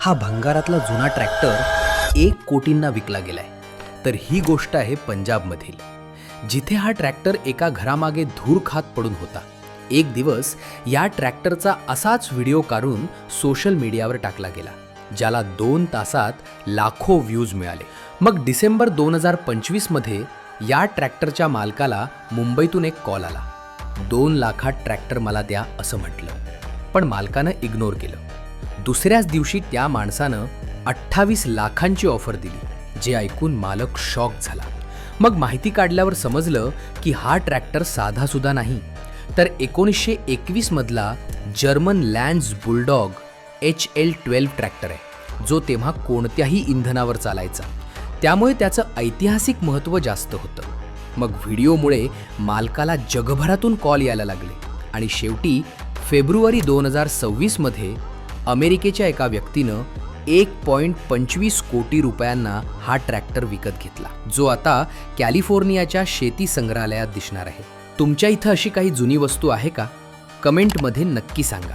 हा भंगारातला जुना ट्रॅक्टर 1 कोटींना विकला गेलाय. तर ही गोष्ट आहे पंजाबमधील, जिथे हा ट्रॅक्टर एका घरामागे धूर खात पडून होता. एक दिवस या ट्रॅक्टरचा असाच व्हिडिओ काढून सोशल मीडियावर टाकला गेला, ज्याला 2 तासात लाखो व्ह्यूज मिळाले. मग डिसेंबर 2025 मध्ये या ट्रॅक्टरच्या मालकाला मुंबईतून एक कॉल आला. 2 लाखात ट्रॅक्टर मला द्या असं म्हटलं, पण मालकानं इग्नोर केलं. दुसऱ्याच दिवशी त्या माणसानं 28 लाखांची ऑफर दिली, जे ऐकून मालक शॉक झाला. मग माहिती काढल्यावर समजलं की हा ट्रॅक्टर साधासुद्धा नाही, तर 1921 मधला German lands bulldog HL12 tractor आहे, जो तेव्हा कोणत्याही इंधनावर चालायचा. त्यामुळे त्याचं ऐतिहासिक महत्त्व जास्त होतं. मग व्हिडिओमुळे मालकाला जगभरातून कॉल यायला लागले आणि शेवटी फेब्रुवारी 2026 मध्ये अमेरिकेच्या एका व्यक्तीनं 1.25 कोटी रुपयांना हा ट्रॅक्टर विकत घेतला, जो आता कॅलिफोर्नियाच्या शेती संग्रहालयात दिसणार आहे. तुमच्या इथं अशी काही जुनी वस्तू आहे का? कमेंटमध्ये नक्की सांगा.